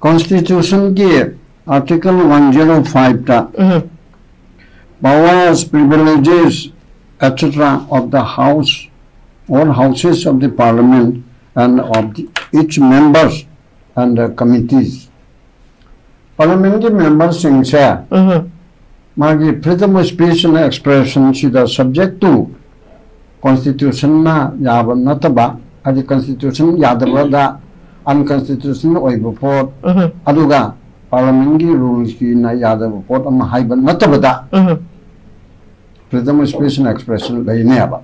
Constitution की Article 105 ta powers, privileges, etc. of the House or houses of the Parliament and of each members and the committees. Parliamentary members sing share. Magi freedom of speech and expression is subject to Constitution na yaba nataba. Adi Constitution yadaba da unconstitutional oy before aduga parliamentary rules ki na yadaba before ama haiban nataba da freedom of speech and expression lai ne aba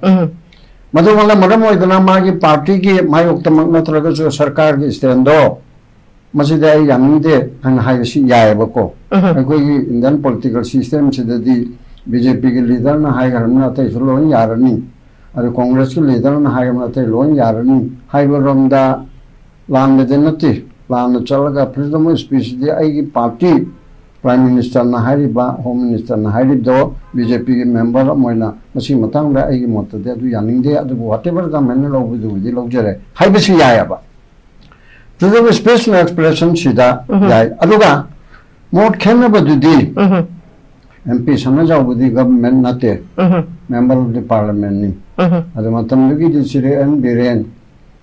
madu wala madam oy dana magi party ki mayok tamak natraga jo sarkar ki stendo masida ai yamide an haisi yaiba ko akoi Indian political system chidadi BJP ki leader na hai garna ta islo yarani adu Congress ki leader na hai garna ta lo yarani haiba romda land de nati land chalaga freedom of speech de ai party prime minister na hariba home minister na harido BJP ki member moina masi matang da ai mot de adu yaning de adu whatever government lo bu di lo jere haiba si yaya ba freedom of speech and expression sida yai aduga mot khenna ba dudi MP sana jaw budi government nate member of the parliament ni adu matam lugi di sire and biren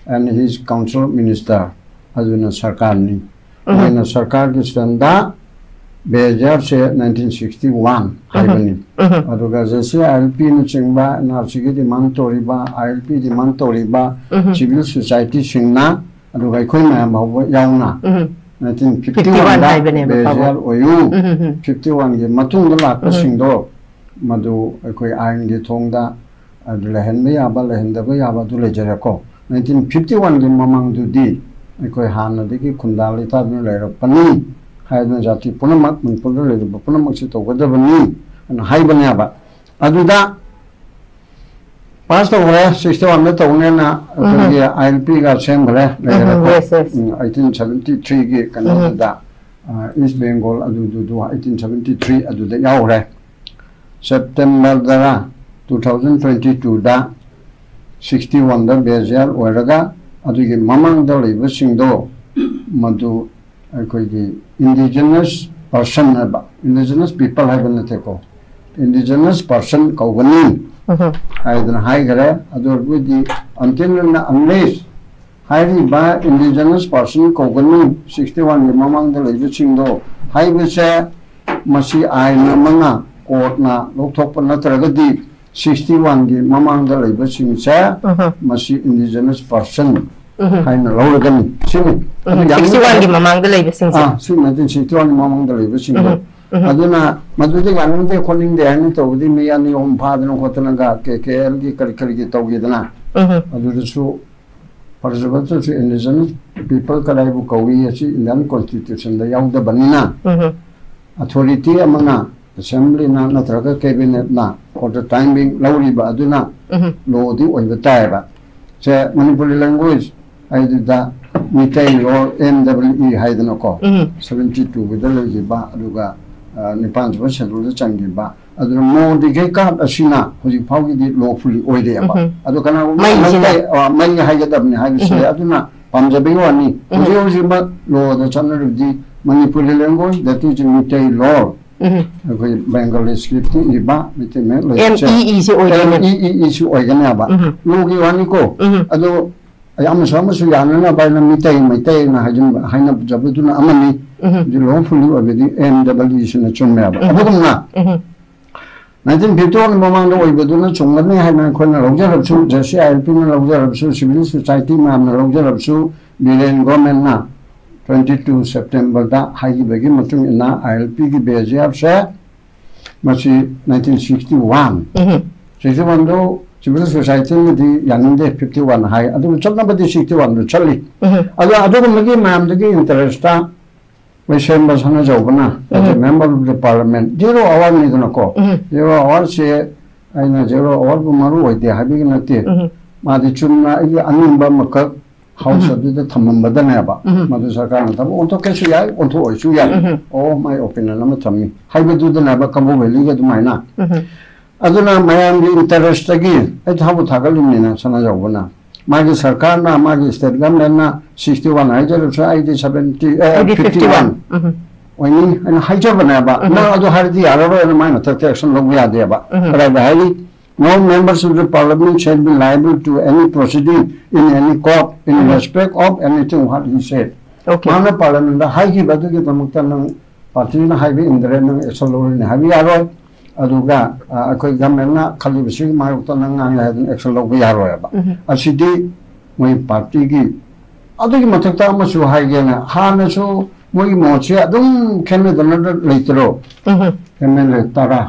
and his council minister aduna sarkar ni na sarkar ki standa bejar se 1961 haibani aduga jese ILP ni chingba NRC ki demand tori ba ILP demand tori ba civil society singna aduga khoi ma ma yauna 1951 da bejar oyu 51 ge matung da la singdo madu khoi ain ge thongda adu lehen me aba lehen da ba aba du le jere ko 1951 की ममंग दुदी कोई हान की खुंदाली ताबन लेरपनी हाइदन जाति पुनमक मनपुर लेरब पुनमक से तोगदबनी अन हाइबन्याबा अदुदा पास तो होरे 61 में तोने ना ये ILP का सेम भले 1873 की कनाडा ईस्ट बंगाल अदुदु 1873 अदुदा यावरे सितंबर दरा 2022 दा 61 दा बेजार ओरगा अदुगे ममंग दा लेबा सिंगदो मदु अखोगी इंडिजिनस पर्सन बा इंडिजिनस पीपल हाइबन नतेको इंडिजिनस पर्सन कौगनी हाइदन हाइ गरे अदुगुदी अंतिल ना अनलेस हाइरि बा इंडिजिनस पर्सन कौगनी 61 नि ममंग दा लेबा सिंगदो हाइबसे मसी आइन मंगा कोर्ट ना लोकथोप नत्रगदी 61 की ममांग दा लेबा सिंगसे मसी इंडिजिनस पर्सन हाइना लौरगनी सिनि 61 की ममांग दा लेबा सिंगसे सिनि 61 ममांग दा लेबा सिंगो अदुना मदुदे गानंदे खोनिंग दे हानि तौदी मियानी ओम फादन खोतनगा केकेएल की करिकरि की तौगेदना अदुदसु परजबतसु इंडिजिनस पीपल कलाइबु कौवी असि इंडियन कॉन्स्टिट्यूशन दा याउदा बनिना authority Amna Assembly na natraga cabinet na for the time being lauri ba aduna law di oi bataiba se Manipuri language ai da mitai law MWE haidana ko 72 bidal ji ba aduga nipan ba schedule changi ba aduna mo di ke ka asina hoji phaugi di lawfully oi de ba adu kana mai haidab ni haise aduna pamjabe wani hoji ba law da channel di Manipuri language that is mitai law कोई Bengali script इबा मिते में MEE से ओइगने MEE से ओइगने बा लोगी वानी को अदो याम समसु यानना बायना मिते ना हजन हाइना जबदुना अमनी जो लॉफुली अबेदी MWE से न चुमे बा अबुगना 1951 ममांग ओइबदुना चुंगने हाइना खोना लौजरबसु जसे ILP ना लौजरबसु सिविल सोसाइटी मा लौजरबसु बिरेन गवर्नमेंट ना 22 September da haigi bagi matung ina ILP ki bejar se masi 1961 61 do civil society ni di yaninde 51 hai adu chalna badi 61 do chali adu magi mam de interest ta we sem basana jawbana member of the parliament 0 hour ni do ko 0 hour se aina 0 hour bu maru oide habi na te ma di chumna ai anumba makak House of the Tamambadana, Mother Sakana, on to Kashia, on to Oishuya, oh, my opinion, I'm a tummy. How do the Naba come over, leave it to my Aduna, my only interest again, at how Tagalina, Sanazavana. मागी सरकार ना मागी state government ना 61 हाइजर छ आइदि 70 51 ओइनी अन हाइजर बनाबा ना अदु हारदि आरो न माइना तक एक्शन लोग यादे बा right highly no members of the parliament shall be liable to any proceeding in any court in respect of anything what he said okay mana parliament da haigi badu ki tamukta nang party na haibi indre nang action lo ni habi aro aduga akoi government na khali bisi ma ukta nang ngang la action lo bi aro ba asidi moi party gi adugi matakta ma su haige na ha na su moi mo che adum kenne da na leitro kenne tara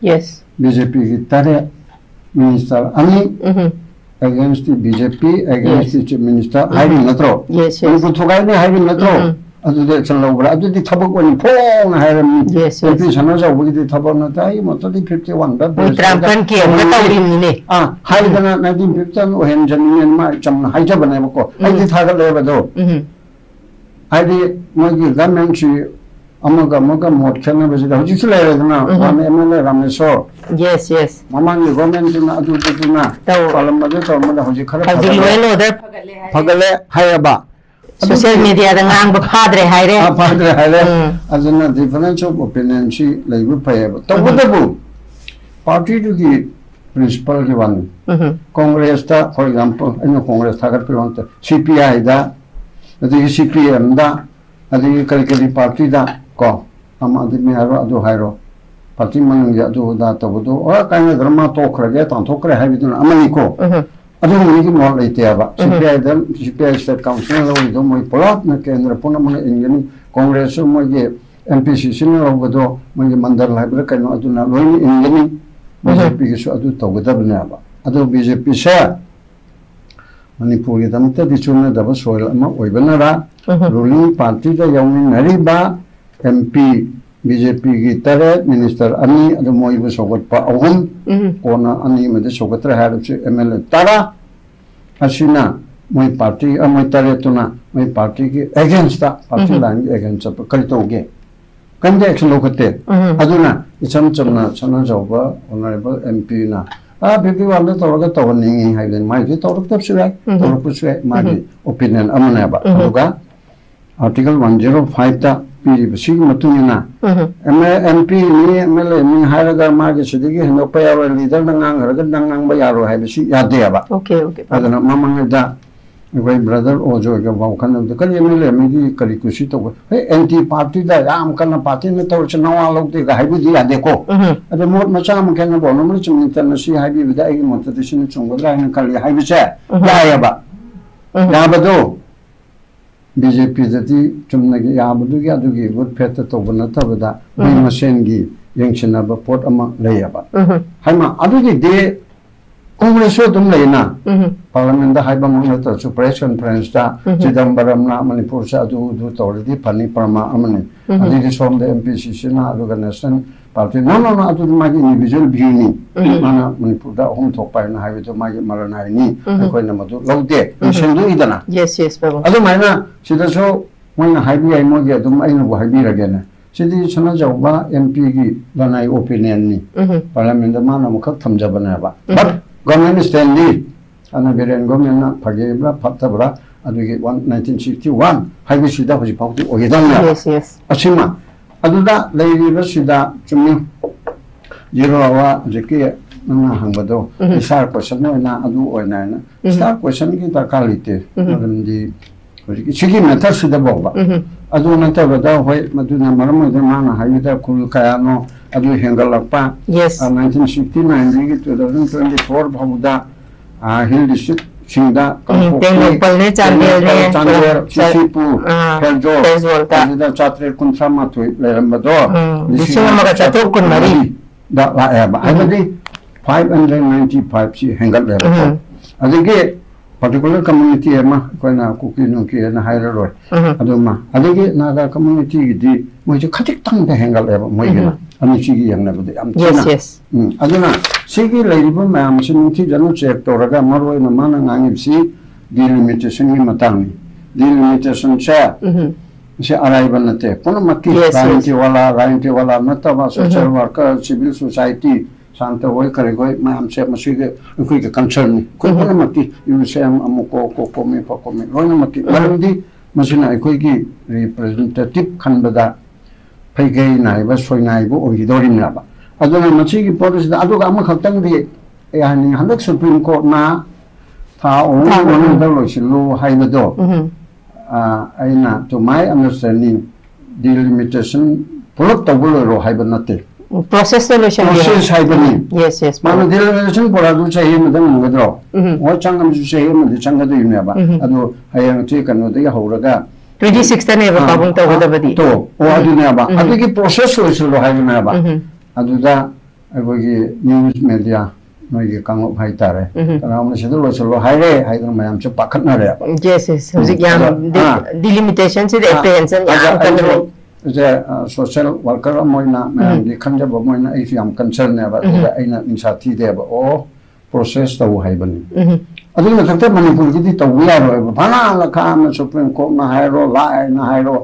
yes BJP ki tare minister ani against the BJP against the chief minister hiring natro yes yes ko thogai ne hiring natro adu de chalo bra adu di thabak oni phong hiring yes yes sana ja bugi di thabak na tai mo to di 51 da Trump ki ma tawri ni ne haidana 1951 o hen jamin ma cham haija banai ko ai di thagal le ba do ai di mo gi government chi amaga mot khana ba ji hoji sule re na one MLA Rameswar yes yes mamang ni government na adu tu na palam ma to ma da hoji khara haji loelo der phagale hayaba social media da ngang ba phadre haire phadre azuna difference of opinion chi leibu phayaba to bu party du gi principal ki one congress ta for example ino congress ta gar pilon ta CPI da adu CPM da adu kali party da ko am admi haro adu hairo party man ya adu da to do o kaina drama to khra ta to khra ha bidun amani ko adu ni ki mo leite aba CPI state council lo do moi polot na kendra puna mon ingeni congress mo ge MPC sin lo do mo ge mandar library kaino adu na lo ni ingeni BJP ki so adu to gada bna aba adu BJP sa Manipur dam ta dichuna da ba soil ama oibana ra ruling party da yauni nari ba MP BJP ki tare minister ani adu moi bu sogot pa ahum kona ani me de sogot ra har MLA tara asina moi party moi tare tuna moi party ki against ta party line against pa kali to ge kande action lokate aduna icham chamna chana jawba honorable MP na BP wala to ga to ningi hailen mai ji to tap sui to pu sui ma di opinion amana ba aduga article 105 ta piri bisi matungina MP ni MLA ni haraga ma ge sidigi hino pa ya leader nang haraga nang ba yaro hai bisi ya de ba okay adana mamang da my brother ojo ga ba kan da kali MLA mi gi kali kusi to he anti party da am kan party ne to chnawa log de ga hai bi ya de ko ade mot ma cha am kan bo no mi chum tan si hai bi da ai mot de sin chung ga ra kali hai bi cha ya ba ya ba do BJP zati chumna gi ya bu gi adu gi gut phet to bana ta ba da mi masen gi yengchina ba pot ama le ya ba hai ma adu gi de congress dum le na parliament da hai ba mo ta su press conference ta Chidambaram na Manipur sa adu du to di pani parma amane adi di som de MPCC na organization party no adu ma gi individual bini mana Manipur da hom thok pa na hai to ma gi marana ni koi na madu lode sendu idana yes baba adu mai na sida so moi na hai bi ai mo gi adu ai na bo hai bi ra ge na sidi chana jawba MP gi lanai opinion ni parliament da ma na mukha thamja bana ba but government stand ana beren government na phage bra phatta bra adugi 1961 haibi sida hoji phauti ogedam na yes asima aduda leiri ba sida chumi zero wa jeki na hangado star question na adu oina na star question ki ta kalite madamdi hoji chigi meta sida boba adu na ta bada hoi maduna maram da mana hayida kul kaya no adu hengalakpa yes 1969 gi 2024 bhamuda hill district singda local ne chandel Chisipu Kerjo da chatre kuntra ma thoi lerambado disuma ga chatur kun mari da la ba ai 595 chi hengal le adike particular community ema koina kuki no ki na haira ro aduma adike naga community gi di moi je khatik tang da hengal le moi gi ani chi gi yang na bu am yes aduna sigi leiribu mam sinti janu check to raga maroi na mana ngangi si delimitation ni matang delimitation cha se arrival na te kono makki ranti wala mata ba social worker civil society शांत होय करे कोई ma'am से मसी के कोई के concern कोई कोन मति यू से हम को में को में रोन मति मरदी मसिना कोई की रिप्रेजेंटेटिव खनबदा फैगे नाय बस सोय नाय बो ओहि दोरिम नाबा अदुना मसी की पॉलिसी अदुगा अम खक्तंग दी यानी हंदक सुप्रीम कोर्ट ना था ओन ओन द लोसिलो हाइबदो aina to my understanding delimitation pull tabulu hibernate process solution yes yes manu delimitation poradu chahi madam ngadro o changam ju chahi madu changadu yunaba adu hayang ti kanu de horaga 26 tane ba babung tawdabadi to o adu ne ba adu ki process solution lo haibana ba adu da agogi news media नोई Congo भाई तारे तनाम से तो लोचलो हाइरे हाइदर मयाम से पाखत ना रे yes yes हुजिक याम delimitation से apprehension याम control जे social worker Moina मयाम दि खंजा ब मोइना आई याम कंसर्न ने बा आइना इंसाथि दे बा ओ प्रोसेस तो हाइबनी अदु मथक्ते मणिपुर की दि तो यारो भाना लखा म सुप्रीम कोर्ट ना हाइरो ला ना हाइरो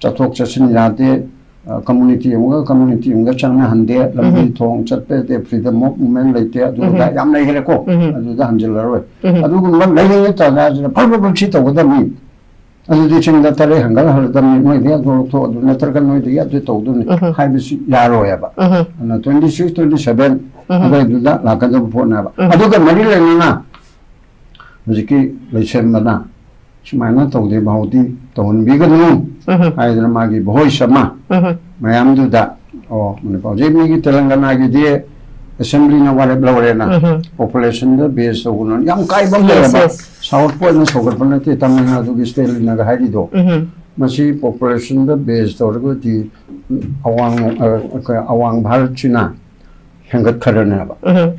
चथोक चसिन याते community unga changna hande lambi thong chatte te freedom of movement leite adu da yam nei hele ko adu da hanjil ro adu gun man nei nei ta na jina par par chi to da mi adu di ching da tare hangal har da mi noi dia do to adu na tar kan noi dia adu to du ni hai bi si ya ro ya ba na 26 27 adu da la ka da pho na ba adu ka mari le na mujiki leichem na Chimana to the Baudi, Ton Biganu, I the Magi Boy Shama, Mayam do that, or Jimmy Telangana Gide, Assembly Navara Blorena, population the base of Young Kai Bamba, South Point and Sogapanati, Tamina to be still in a Hadido. Masi population the base or the Awang Bharchina, Hangat Karanaba.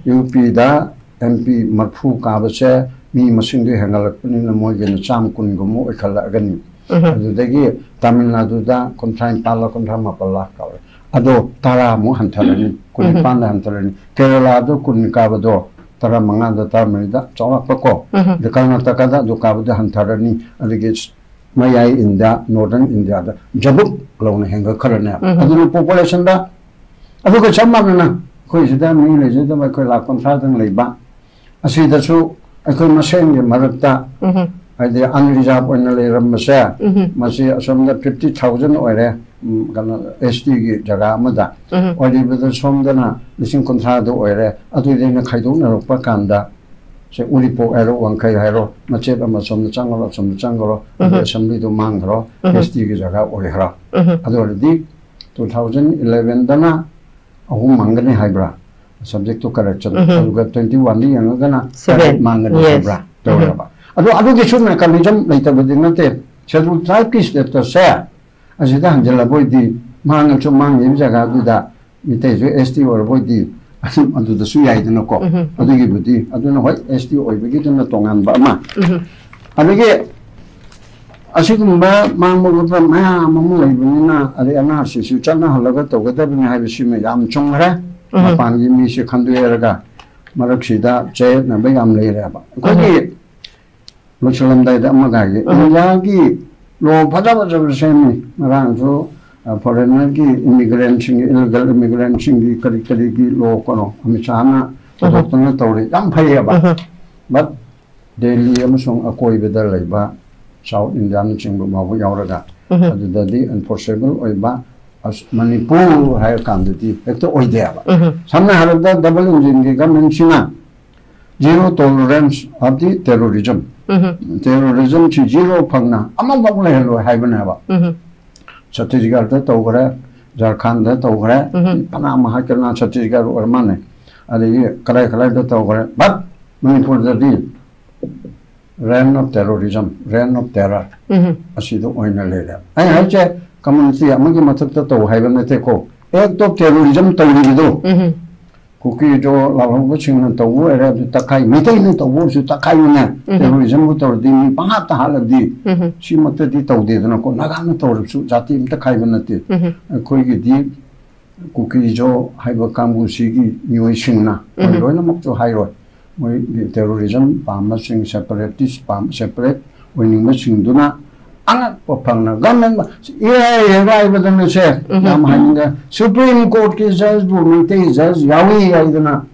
UP da MP Marfu Kabase. Mi masing di hangal puni na mo gen cham kun gumo ikhala gani adu degi Tamil Nadu da kontrain pala kontra mapala ka ado tara mo hantarani kun panda hantarani Kerala do kun ka bado tara manga da Tamil da chawa pako de Karnataka da do ka bado hantarani adigi mayai India northern India da jabuk lawna hangal kharana adu population da adu ko chamma na koi sida mi le je da mai ko la kontra dang leiba asi da su I machine Marakta, I the unreserved when the Ramasa, Masi some 50,000 or SD Jagamada, or with the Somdana, listen contrado or Adudina Kaiduna of Pakanda, say Ulipo Aero, one Kairo, Macheta Masom the Jungle of some jungle, assembly to Mangro, SD Jaga or Hera. Adordi 2011 Dana, a Mangani Hybra. Subject to correction. You got 21 years gonna manga adu the should mechanism later within the schedule type is that to say as it Angela boy the man to man in Jagaduda, it is ST or boy the adu the Suya in a cop. Adu give it, I don't know what ST or begin the tongue and Bama. And again, as you can buy Mamma from Mamma, Ariana, you chana Hologato, whatever you have seen me, I'm Chongra. Pangi mi se khandu eraga maraksida che na begam le ra ba ko gi lochalam dai da amaga gi ya gi lo phada ba jo semi marang so foreigner gi immigrant sing illegal immigrant sing gi kari kari gi lo ko no amisana totna tawri yam phai ba but Delhi amasong akoi bedar lai ba South India na ching ma bu yaw raga adu da di enforceable oi ba Manipur higher candidate, ecto oidea. Some have the double engine government zero tolerance of the terrorism. Terrorism to zero pagna. Among the hello havenaba. Chhattisgarh the Togre, Jharkhand the Togre, Panama Hakana Chhattisgarh or Mane. And the Kalai the Togre. But Manipur the deal. Reign of terrorism, reign of terror. Asido oina later. I have checked. Community among the Matata to Havaneteko, act of terrorism to Lido. Cookie Joe, watching the war at the Takai, meeting the wars to Takai, terrorism or the Pahata Haladi. She muttered to the Nagana to Jatim Takaivanati. A Koigi deep Cookie Joe, Hibakamu Sigi, New Shina, and Royal to Hiro. The terrorism, Palmer separatist, Palm separate, when you machine do not. angat po phangna government ye rai badan se nam haninga Supreme Court ki judge bu mite judge yawi aidana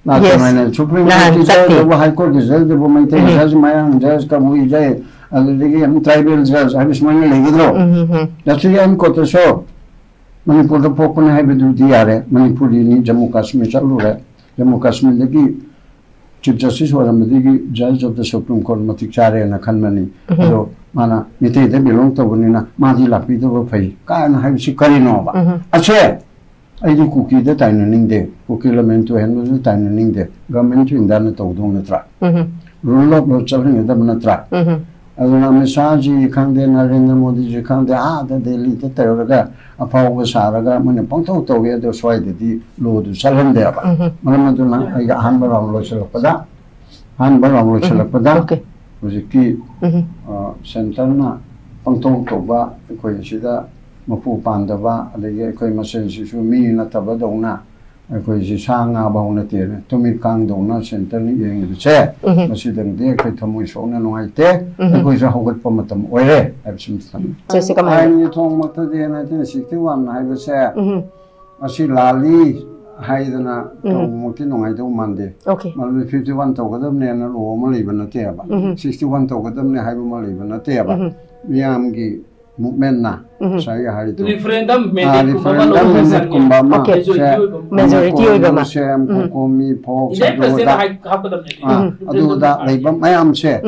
na tamane Supreme Court ki judge bu High Court ki judge bu mite judge mayang judge ka bu jai already am tribal judge habis mane legidro that's why am ko to show Manipur da pokon hai bedu diare Manipur ni Jammu Kashmir chalu re Jammu Kashmir dagi Chief Justice waramadi Judge of the Supreme Court matik chare na khanmani so mana mite de belong to bunina madi lapi to phai ka na hai si kari no ba ache ai di kuki de taining de kuki element to hen de taining de government to indana to dong na tra rule of law chalne da na tra aduna mesaji khangde Narendra Modi ji khangde da Delhi te tayraga apaw saraga mane pangtho to ye do swai de di lo du chalhan de ba manaduna ai han ba ram lo chalakpada okay Muziki center na pangtong to ba koi sida mapu pandaba alege koi masen sisu mi na taba dona koi si sanga ba una te to mi kang dona center ni yeng che masidang de koi thamoi so na noi te koi sa hogat pa matam oire absim sam se kamai ai ni thong mata de na te 61 hai ba se asi lali haidana to muti nongai do mande mal 51 to gadam ne na lo ma liba na te ba 61 to gadam ne haiba ma liba na te ba miam gi movement na sai hari to referendum kumba ma majority oi ba ma sem ko mi pho adu da liba mayam se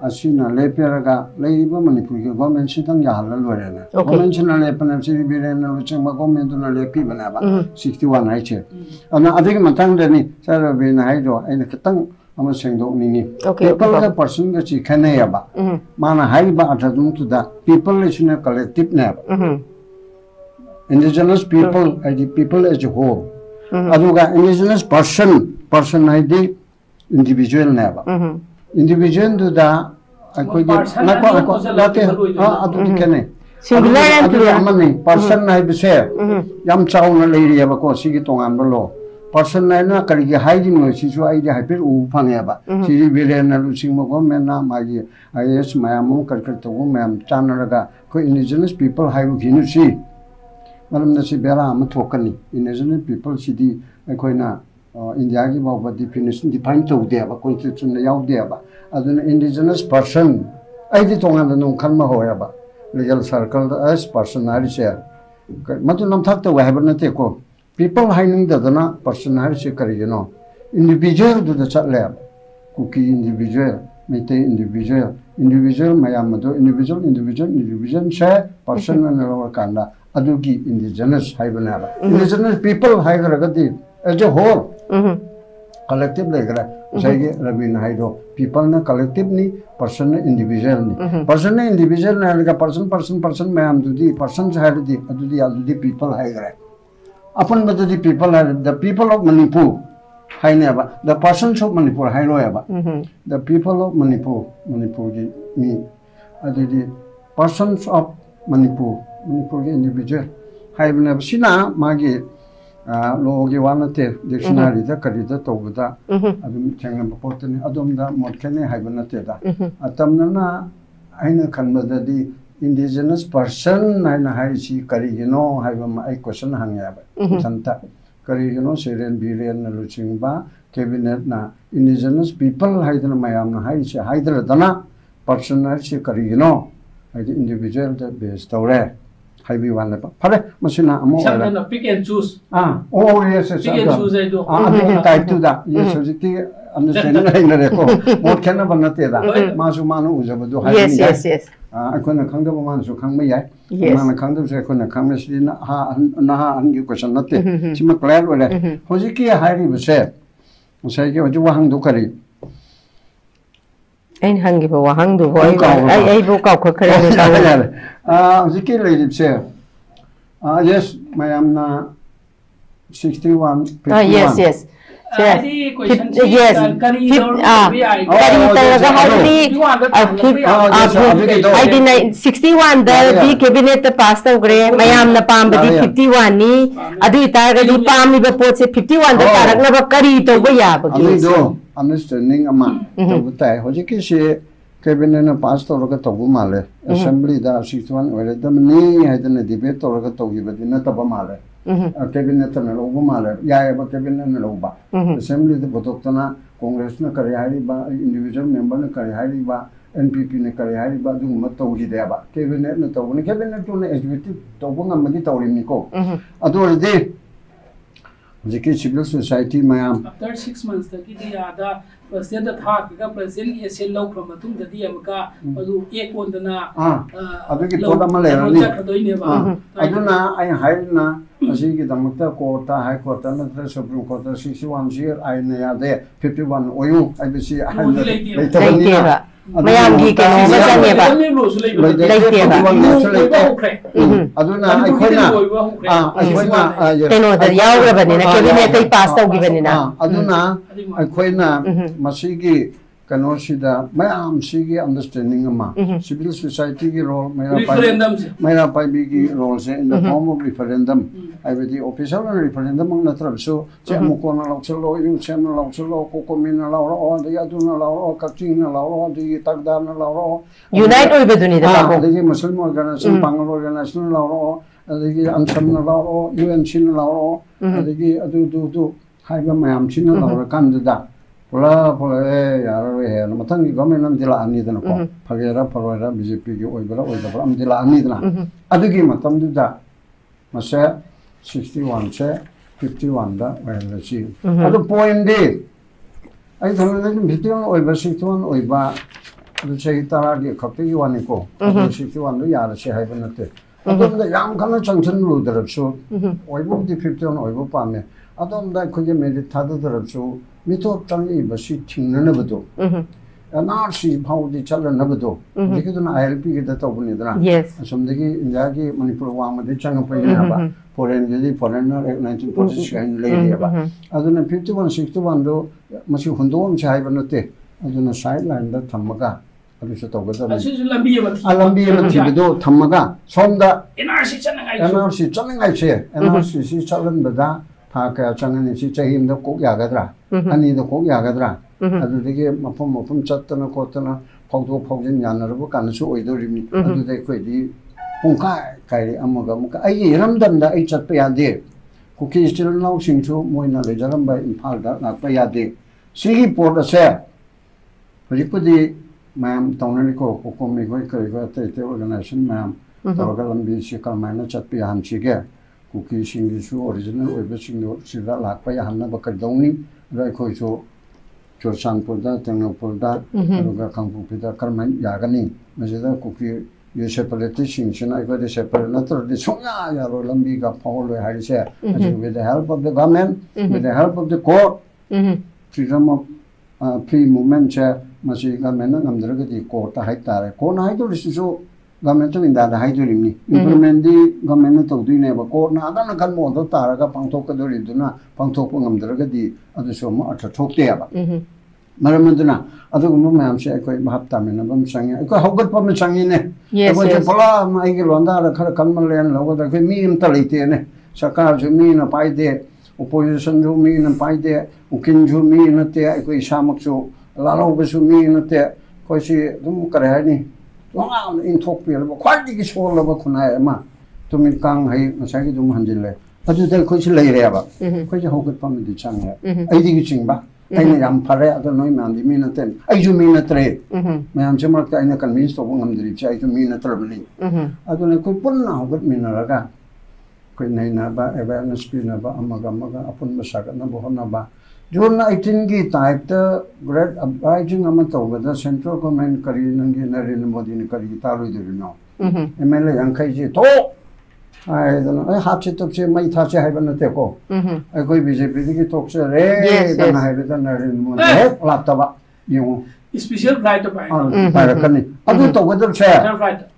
asina leperaga leiba Manipur ke government sitang ya halal ware na government na lepana siri biren na chema government na lepi bana ba 61 hai che ana adik matang de ni sar be na hai do aina katang ama sengdo ni people the person ga chi khane ya ba mana hai ba athadum to da people is in a collective na indigenous people as the people as a whole aduga indigenous person hai the individual na ba individual to da koi na ko late adu dikene singular and amani person na bise yam chaw na leiri ba ko sigi tongan bolo person na kari gi hygiene no si so ai ha per u phang ba si bile na lu sing mo ko men na ma gi is mayam kar to mayam chanaraga ko indigenous people have ginu si malam na si bera am thokani indigenous people si di koi na India ki ba definition define to de ba constitution na yaw de ba aduna indigenous person ai di tonga na nong khan ma hoya ba legal circle da as personality share matu nam thak to wa na te ko people haining da na personality share kari no individual do da chat le kuki individual mete individual mayam do individual share person na lo kanda adu ki indigenous hai bana ba indigenous people hai ga di as a whole collective legra sai rabin haido people na collective ni person na individual ni person na individual na ga person mayam dudi person side di adudi people haigra upon the people are the people of Manipur hai ne ba the persons of Manipur hai lo ba the people of Manipur gi mi adudi persons of Manipur gi individual hai na sina magi logi wanate dictionary da kari da to da adum changna potne adum da motkene haibanate da atamna na aina khanba da di indigenous person aina hai si kari gino haibam ai question hangya ba santa kari gino seren biren na luchingba cabinet na indigenous people haidana mayam na hai si haidara dana person hai si kari gino hai individual da base tawre Haibi one lepa. Pare, masina amo. Sometimes pick and choose. Oh yes, yes. Pick and choose I do. I type to that. Yes, so the understanding I know. What can I not tell that? Masu manu uza do. Yes. I couldn't come to one so come me. Yes. Man come to say couldn't come na ha and you question not. Chima glad with it. Hosiki highly was said. Say what you want to carry. Anh hang give a hang do boy. I book out quickly. Ziki lady say, yes, my am na 61. Yes. Yes. I did 61 the cabinet passed away. My am na pambadi 51 ni. Adi targadi pami bapot 51 the tarak na bakari to baya. Understanding a man. Hojiki say cabinet na pass tawraga tawbu male assembly da 61 oiredamni haidana debate tawraga tawgibadina taba male cabinet na lobu male yaeba cabinet na loba assembly da botoktana congress na kare hariba individual member na kare hariba NPP na kare hariba dum matawhi deba cabinet na tawni cabinet to na executive tawbu ngamadi tawrimni ko adoride Jiki civil society mayam. After 6 months, the Kidiada President the Thak, President is a low from a tum the Diamaka, Adu Ekon the Na, Aduna, I hide na, Aziki the Mutta Kota, High Court, and the Supreme Court, 61 year, I there, 51 oil, I will see a hundred later. Mayamgi can oversaniba. Aduna, I the Yawabanina, cabinet passed out given Aduna, I quena Masigi. Kanoshida, Mayam Sigi understanding ama civil society role, Mayra Bigi roles in the form of referendum. I will the official referendum on the trap. So, Chamukona Loxolo, you channel Loxolo, Cocomina Laura, or the Aduna Laura, Katina Laura, the Tagdana Laura. Unite over the Muslim organization, Bangal organization Laura, the Ansam Laura, UN Chin Laura, the Adu, Haiba Mayam Chin Laura, candidate. Pola yara matang government am dila ani dana ko phagera parwara BJP gi oibara am dila ani dana adugi matam da masa 61 che 51 da wala chi adu point de ai thamna ni 51 oiba 61 oiba adu che tara gi khapti gi wani ko 61 do yara che haiba nate adu da yam kana changchen ru darab so oiba di 51 oiba pame adu da khoge meri thadu darab so Mito Changi Bashi Tinganabado. NRC Powdi Chalanabado. They could not ILP get the Tobunidra. Yes. Some the Indagi Manipur Wama, the Changapayaba, foreign foreigner 1946 and lady. Other than 51, 61, though, Mashi Hundom Chaibanote, as on a sideline that Tamaga. Alambia Tamaga. Sonda NRC Channing I say, NRC Chalan Bada. Taka Changan is him the Cook Yagadra, and the Cook Yagadra. And they gave Mapum Chatana Kotana, Pauto Pogin Yanarabu, and so we do me. And they quit the Punkai, Kairi Amogamuka. I Ramdam the H at Payade. Cookie still now sing to Moina Lejaram by Impalda, like Payade. See port a share. Ripudi, ma'am, Tonanico, Kokomi, organization, ma'am, Togalambi, Shikamana Chatpian Chige. Cookie Shingishu original everything Sida Lakpaya Hanna Bakadoni, Raikoso, Chorsan Purda, Tenno Purda, Ruga Kampupita, Carmen Yagani, Mazida Cookie, you separate Shin, I got a separate letter, the Soya, Lambiga, Paul, Harishare, with the help of the government, with the help of the court, freedom of pre movement chair, Masiga Menan, and the court, a high Kona Hydro is so. Government in that high to me. Implement the government of the neighbor court. Now, I can more the Taraga, Pantoka, the Riduna, Pantopum, Dragadi, other Soma, at a talk there. Maramadana, other woman, say, I could have time in a bum singing. I could have good pommy singing it. Yes, I was a pola, my Gilanda, Karakamala, and over the me in Talitane, Sakar to me in a pie there, opposition to me in a pie there, Ukin to me in a tear, I could Samakso, Lalo was to me in a tear, because she don't carry. Long in Tokyo, quite the soul of a Kunayama to make Kang Hai, Masaki to Manjile. But you tell Coach Layaba, quite a hook from the Changa. I think it's in back. I am Pare, I don't know, man, the minute 10. I do mean a trade. Madame Jamarka, I convinced of one of the rich, I do mean a traveling. I don't know, could put now, but Minaraga. Queen Nainaba, awareness Pinaba, Amagamaga, upon Masaka, Nabohanaba. June 19 type the great uprising amato with the central government Korean General Modin Karitaru, you know. MLA Yankai to I don't know, I have to say my touch I haven't teko. I go BJP talks a ray than I had done a laptop. You special right of Parakani. I don't talk with the chair.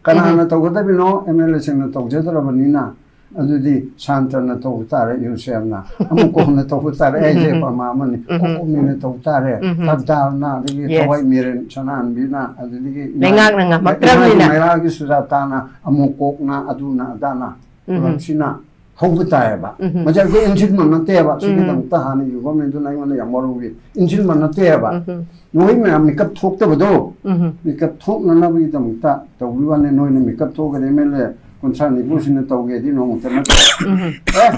Canana talk with the no MLS in the Togeta Rabanina. The Santa Natotare, you say now. I'm going to talk with that AJ for my money. Totare, Tadana, the white mirror, Chanan, Bina, and the Magagis Zatana, Amokokna, Aduna, Dana, Ramsina, houbu taeba majar ko engine man nateba sugi dam ta hani government na ngona yamarugi engine man nateba noi me makeup thok ta bodo makeup thok na na bi dam ta to wi wane noi ne makeup thok ge mele kontra ni busin ta ge di no ta na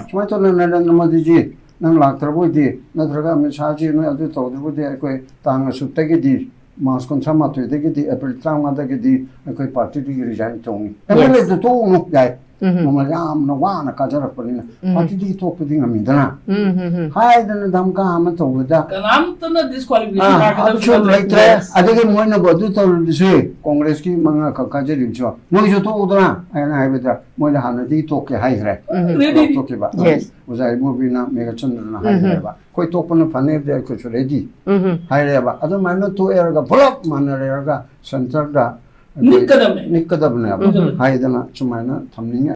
chuma to na na ma di ji nang lak tra bo di na tra ga me cha ji no adu to du de ko tang su ta ge di mas kontra ma to de ge di april tra ma da ge di ko party di resign tong mele to no gai Mama yam na wana kajara palina party di to pudi ngami dana hai dana dam ka ama to da kanam to na disqualification ka cho laitre adege moi na bodu to dise congress ki manga ka kajari cho moi jo to udana ai na hai beta moi la hana di to ke hai gre to ke ba uzai mo bina mega chandra na hai gre ba koi to pon phane de ko cho ready hai re ba ado mai no to era ga block man re ga center da nikadam ne hai dana chumaina thamni